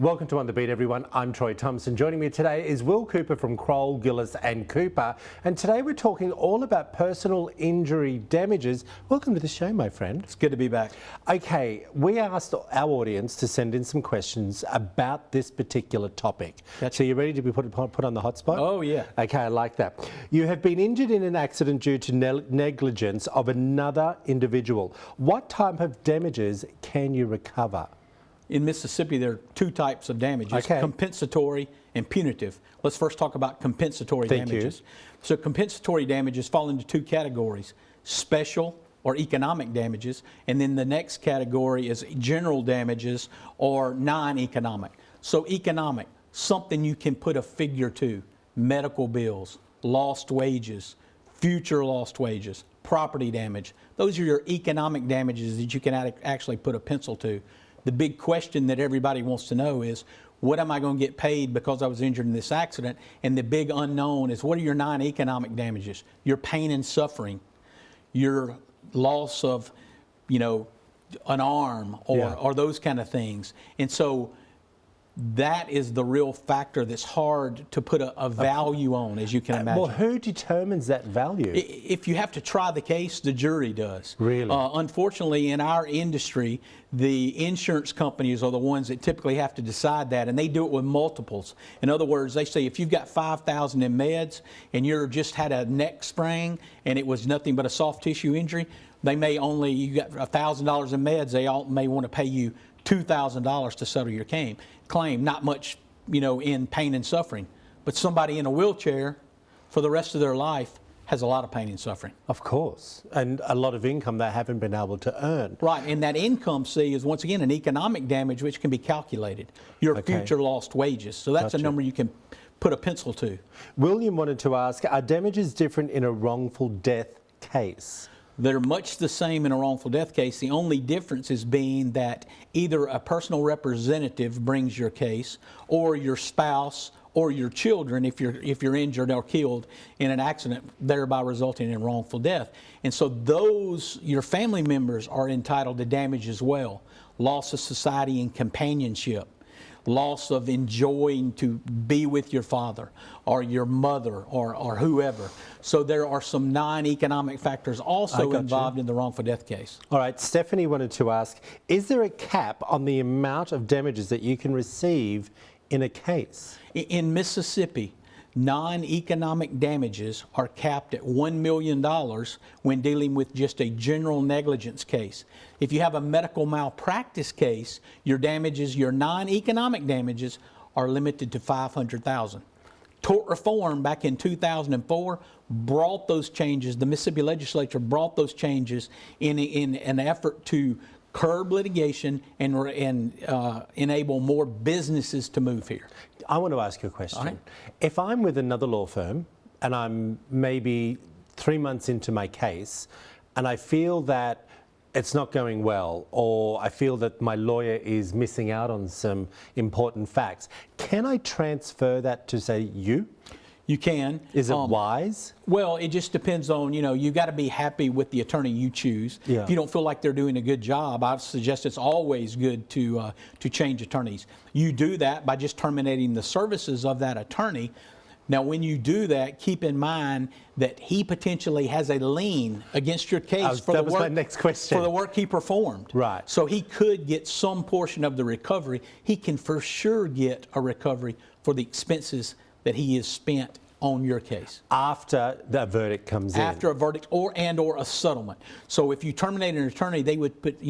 Welcome to On the Beat, everyone. I'm Troy Thompson. Joining me today is Will Cooper from Crowell Gillis Cooper. And today we're talking all about personal injury damages. Welcome to the show, my friend. It's good to be back. Okay, we asked our audience to send in some questions about this particular topic. Gotcha. So you ready to be put on the hot spot? Oh, yeah. Okay, I like that. You have been injured in an accident due to negligence of another individual. What type of damages can you recover? In Mississippi, there are two types of damages, Okay. compensatory and punitive. Let's first talk about compensatory damages. So compensatory damages fall into two categories: special or economic damages, and then the next category is general damages or non-economic. So economic, something you can put a figure to: medical bills, lost wages, future lost wages, property damage. Those are your economic damages that you can actually put a pencil to. The big question that everybody wants to know is, what am I going to get paid because I was injured in this accident? And the big unknown is, what are your non-economic damages? Your pain and suffering, your loss of, an arm or those kind of things. And so that is the real factor that's hard to put a value on, as you can imagine. Well, who determines that value? If you have to try the case, the jury does. Really? Unfortunately, in our industry, the insurance companies are the ones that typically have to decide that, and they do it with multiples. In other words, they say if you've got $5,000 in meds and you just had a neck sprain and it was nothing but a soft tissue injury, you got $1,000 in meds, they all may want to pay you $2,000 to settle your claim. Not much, in pain and suffering. But somebody in a wheelchair for the rest of their life has a lot of pain and suffering. Of course, and a lot of income they haven't been able to earn. Right, and that income, is once again an economic damage which can be calculated. Your future lost wages. So that's a number you can put a pencil to. William wanted to ask, are damages different in a wrongful death case? They're much the same in a wrongful death case. The only difference is being that either a personal representative brings your case, or your spouse or your children if you're injured or killed in an accident, thereby resulting in wrongful death. And so your family members are entitled to damage as well. Loss of society and companionship, loss of enjoying to be with your father or your mother or whoever. So there are some non-economic factors also involved in the wrongful death case. All right, Stephanie wanted to ask, is there a cap on the amount of damages that you can receive in a case? In Mississippi, non-economic damages are capped at $1 million when dealing with just a general negligence case. If you have a medical malpractice case, your non-economic damages are limited to $500,000. Tort reform back in 2004 brought those changes. The Mississippi legislature brought those changes in an effort to curb litigation and enable more businesses to move here. I want to ask you a question. All right. If I'm with another law firm and I'm maybe 3 months into my case and I feel that it's not going well, or I feel that my lawyer is missing out on some important facts, can I transfer that to, say, you? You can. Is it wise? Well, it just depends on, you got to be happy with the attorney you choose. Yeah. If you don't feel like they're doing a good job, I suggest it's always good to change attorneys. You do that by just terminating the services of that attorney. Now, when you do that, keep in mind that he potentially has a lien against your case that was my next question. For the work he performed. Right. So he could get some portion of the recovery. He can for sure get a recovery for the expenses that he has spent on your case. After the verdict comes in. After a verdict or a settlement. So if you terminate an attorney, they would put,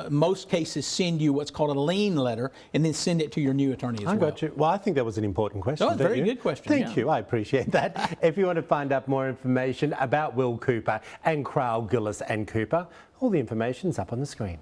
most cases send you what's called a lien letter and then send it to your new attorney as well. I got you. Well, I think that was an important question. That was a very good question. Thank you. I appreciate that. If you want to find out more information about Will Cooper and Crowell Gillis Cooper, all the information's up on the screen.